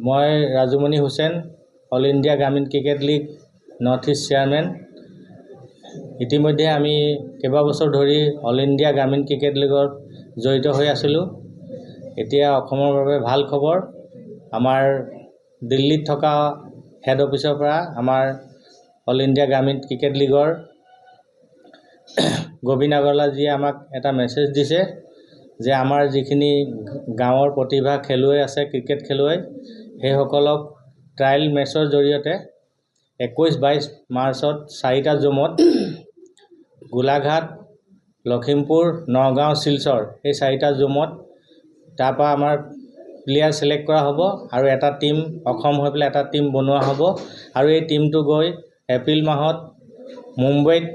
মই Rajumoni Hussain, all India Gramin cricket league north east chairman. ইতিমধ্যে আমি কেইবাবছৰ ধৰি অল ইণ্ডিয়া গ্ৰামীণ ক্ৰিকেট লীগত জড়িত হৈ আছিলোঁ। এতিয়া অসমৰ বাবে ভাল খবৰ, আমাৰ দিল্লীত থকা হেড অফিচৰ পৰা আমাৰ অল ইণ্ডিয়া গ্ৰামীণ ক্ৰিকেট লীগৰ গোবিন্দ আগৰৱালাজীয়ে আমাক এটা মেছেজ দিছে যে আমাৰ যিখিনি গাঁৱৰ প্ৰতিভা খেলুৱৈ আছে, ক্ৰিকেট খেলুৱৈ, সেইসকলক ট্ৰায়েল মেচৰ জৰিয়তে 21-22 মাৰ্চত 4টা জোমত গোলাঘাট, লখিমপুৰ, নগাঁও, শিলচৰ এই 4টা জোমত তাৰপৰা আমাৰ প্লেয়াৰ চিলেক্ট কৰা হ'ব আৰু এটা টিম অসম হৈ পেলাই এটা টিম বনোৱা হ'ব আৰু এই টিমটো গৈ এপ্ৰিল মাহত মুম্বাইত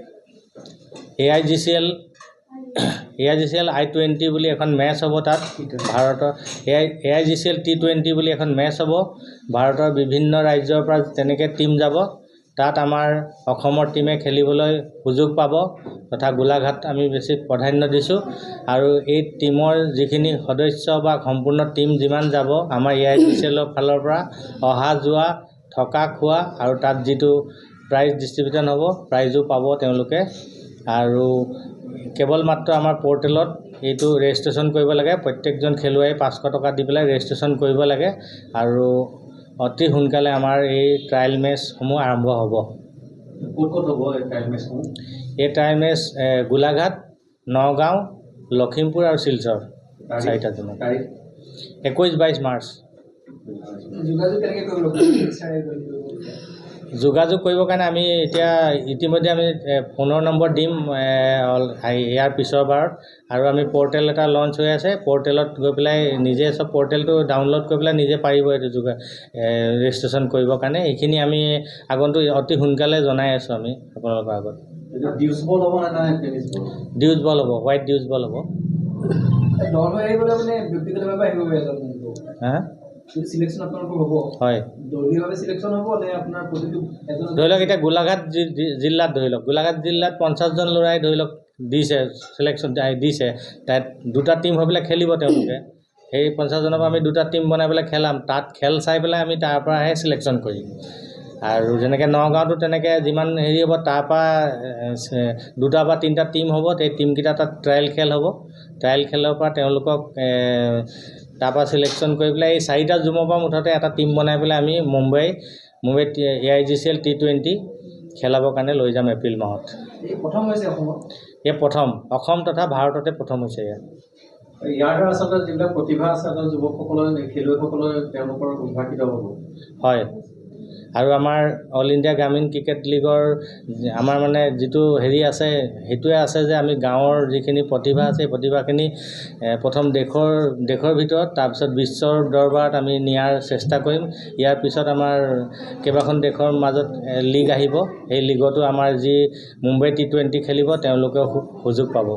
AIGCL I-20 বুলি এখন মেচ হ'ব। তাত ভাৰতৰ AIGCL T20 বুলি এখন মেচ হ'ব। ভাৰতৰ বিভিন্ন ৰাজ্যৰ পৰা তেনেকৈ টিম যাব। তাত আমাৰ অসমৰ টিমে খেলিবলৈ সুযোগ পাব তথা গোলাঘাট আমি বেছি প্ৰাধান্য দিছোঁ। আৰু এই টিমৰ যিখিনি সদস্য বা সম্পূৰ্ণ টিম যিমান যাব, আমাৰ AIGCLৰ ফালৰ পৰা অহা যোৱা, থকা খোৱা আৰু তাত যিটো প্ৰাইজ ডিষ্ট্ৰিবিউশ্যন হ'ব, প্ৰাইজো পাব তেওঁলোকে। আৰু কেৱল মাত্ৰ আমাৰ পৰ্টেলত এইটো ৰেজিষ্ট্ৰেশ্যন কৰিব লাগে। প্ৰত্যেকজন খেলুৱৈ 500 টকা দি পেলাই ৰেজিষ্ট্ৰেশ্যন কৰিব লাগে আৰু অতি সোনকালে আমাৰ এই ট্ৰায়েল মেচসমূহ আৰম্ভ হ'ব। ক'ত হ'ব এই ট্ৰায়েল মেচসমূহ? এই ট্ৰায়েল মেচ গোলাঘাট, নগাঁও, লখিমপুৰ আৰু শিলচৰ 4টা জোনত 21-22 মাৰ্চ। যোগাযোগ কৰিবৰ কাৰণে আমি এতিয়া ইতিমধ্যে আমি ফোনৰ নম্বৰ দিম ইয়াৰ পিছৰ বাৰত। আৰু আমি পৰ্টেল এটা লঞ্চ হৈ আছে। পৰ্টেলত গৈ পেলাই নিজে চব পৰ্টেলটো ডাউনলোড কৰি পেলাই নিজে পাৰিব এইটো ৰেজিষ্ট্ৰেশ্যন কৰিবৰ কাৰণে। এইখিনি আমি আগন্তুক অতি সোনকালে জনাই আছোঁ আমি আপোনালোকৰ আগত। ডিউজ বল হ'ব নে টেনিছ বল? ডিউজ বল হ'ব, হোৱাইট ডিউজ বল হ'ব। হা? সিলেকশ্যন আপোনালোকৰ হ'ব? হয়। দলীয়ভাৱে সিলেকশ্যন হ'ব নে আপোনাৰ প্ৰতিটো এজন? ধৰি লওক এতিয়া গোলাঘাট জিলাত ধৰি লওক, গোলাঘাট জিলাত 50জন ল'ৰাই ধৰি লওক দিছে, চিলেকশ্যন দিছে। তাত 2টা টিম হৈ পেলাই খেলিব তেওঁলোকে। সেই 50জনৰ পৰা আমি 2টা টিম বনাই পেলাই খেলাম। তাত খেল চাই পেলাই আমি তাৰ পৰাহে চিলেকশ্যন কৰিম। আৰু যেনেকৈ নগাঁৱতো তেনেকৈ যিমান হেৰি হ'ব, তাৰপৰা 2টা বা 3টা টিম হ'ব। সেই টিমকেইটা তাত ট্ৰায়েল খেল হ'ব। ট্ৰায়েল খেলৰ পৰা তেওঁলোকক তাৰপৰা চিলেকশ্যন কৰি পেলাই এই 4টা জোমৰ পৰা মুঠতে এটা টিম বনাই পেলাই আমি মুম্বাইত AIGCL T20 খেলাবৰ কাৰণে লৈ যাম এপ্ৰিল মাহত। এই প্ৰথম হৈছে অসমত? এই প্ৰথম অসম তথা ভাৰততে প্ৰথম হৈছে ইয়াত। ইয়াৰ দ্বাৰা আচলতে যিবিলাক প্ৰতিভা আছে যুৱকসকলৰ, খেলুৱৈসকলৰ তেওঁলোকৰ উদ্ভাসিত হ'ব। হয়। আৰু আমাৰ অল ইণ্ডিয়া গ্ৰামীণ ক্ৰিকেট লীগৰ আমাৰ মানে যিটো হেৰি আছে, সেইটোৱে আছে যে আমি গাঁৱৰ যিখিনি প্ৰতিভা আছে, সেই প্ৰতিভাখিনি প্ৰথম দেশৰ ভিতৰত, তাৰপিছত বিশ্বৰ দৰবাৰত আমি নিয়াৰ চেষ্টা কৰিম। ইয়াৰ পিছত আমাৰ কেইবাখন দেশৰ মাজত লীগ আহিব। সেই লীগতো আমাৰ যি মুম্বাই T20 খেলিব তেওঁলোকেও সুযোগ পাব।